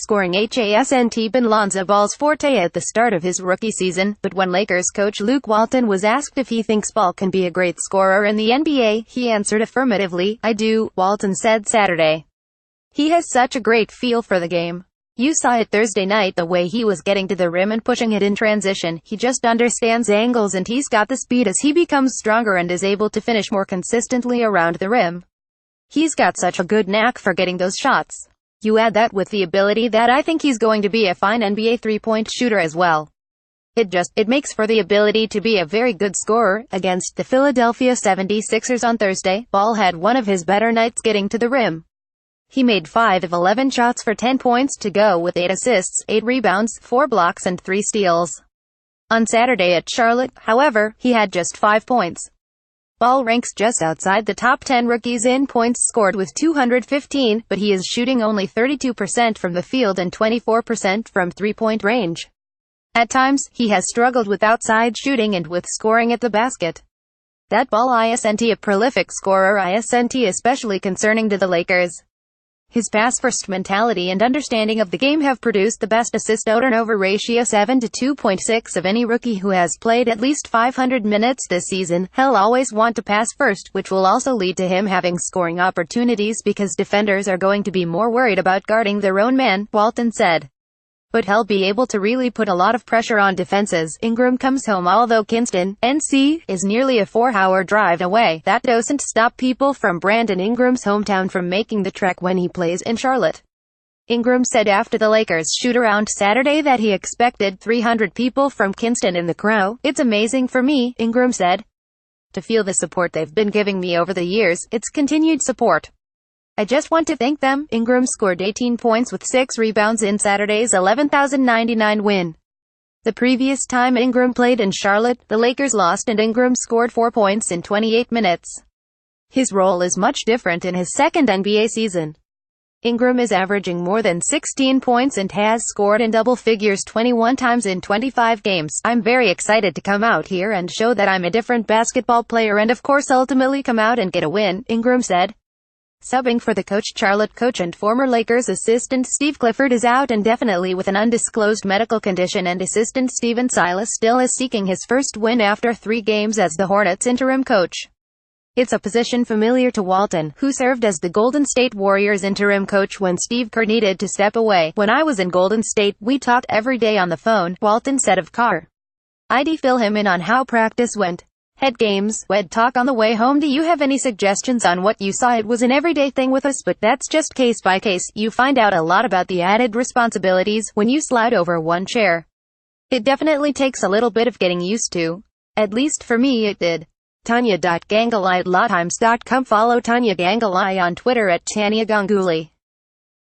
Scoring hasn't been Lonzo Ball's forte at the start of his rookie season, but when Lakers coach Luke Walton was asked if he thinks Ball can be a great scorer in the NBA, he answered affirmatively. "I do," Walton said Saturday. "He has such a great feel for the game. You saw it Thursday night, the way he was getting to the rim and pushing it in transition. He just understands angles and he's got the speed as he becomes stronger and is able to finish more consistently around the rim. He's got such a good knack for getting those shots. You add that with the ability that I think he's going to be a fine NBA three-point shooter as well. It makes for the ability to be a very good scorer." Against the Philadelphia 76ers on Thursday, Ball had one of his better nights getting to the rim. He made 5 of 11 shots for 10 points to go with 8 assists, 8 rebounds, 4 blocks and 3 steals. On Saturday at Charlotte, however, he had just 5 points. Ball ranks just outside the top 10 rookies in points scored with 215, but he is shooting only 32% from the field and 24% from three-point range. At times, he has struggled with outside shooting and with scoring at the basket. That Ball isn't a prolific scorer isn't especially concerning to the Lakers. His pass-first mentality and understanding of the game have produced the best assist-to-turnover ratio 7 to 2.6 of any rookie who has played at least 500 minutes this season. He'll always want to pass first, which will also lead to him having scoring opportunities because defenders are going to be more worried about guarding their own man, Walton said. But he'll be able to really put a lot of pressure on defenses. Ingram comes home although Kinston, NC, is nearly a 4-hour drive away. That doesn't stop people from Brandon Ingram's hometown from making the trek when he plays in Charlotte. Ingram said after the Lakers shoot-around Saturday that he expected 300 people from Kinston in the crowd. "It's amazing for me," Ingram said, "to feel the support they've been giving me over the years. It's continued support. I just want to thank them." Ingram scored 18 points with 6 rebounds in Saturday's 11,099 win. The previous time Ingram played in Charlotte, the Lakers lost and Ingram scored 4 points in 28 minutes. His role is much different in his second NBA season. Ingram is averaging more than 16 points and has scored in double figures 21 times in 25 games. "I'm very excited to come out here and show that I'm a different basketball player and of course ultimately come out and get a win," Ingram said. Subbing for the coach, Charlotte coach and former Lakers assistant Steve Clifford is out indefinitely with an undisclosed medical condition, and assistant Steven Silas still is seeking his first win after 3 games as the Hornets' interim coach. It's a position familiar to Walton, who served as the Golden State Warriors interim coach when Steve Kerr needed to step away. "When I was in Golden State, we talked every day on the phone," Walton said of Kerr. "I'd fill him in on how practice went. Head games, we'd talk on the way home. Do you have any suggestions on what you saw? It was an everyday thing with us, but that's just case by case. You find out a lot about the added responsibilities when you slide over one chair. It definitely takes a little bit of getting used to. At least for me it did." Tanya.Ganguly@lawtimes.com. Follow Tanya Ganguly on Twitter @TanyaGanguly.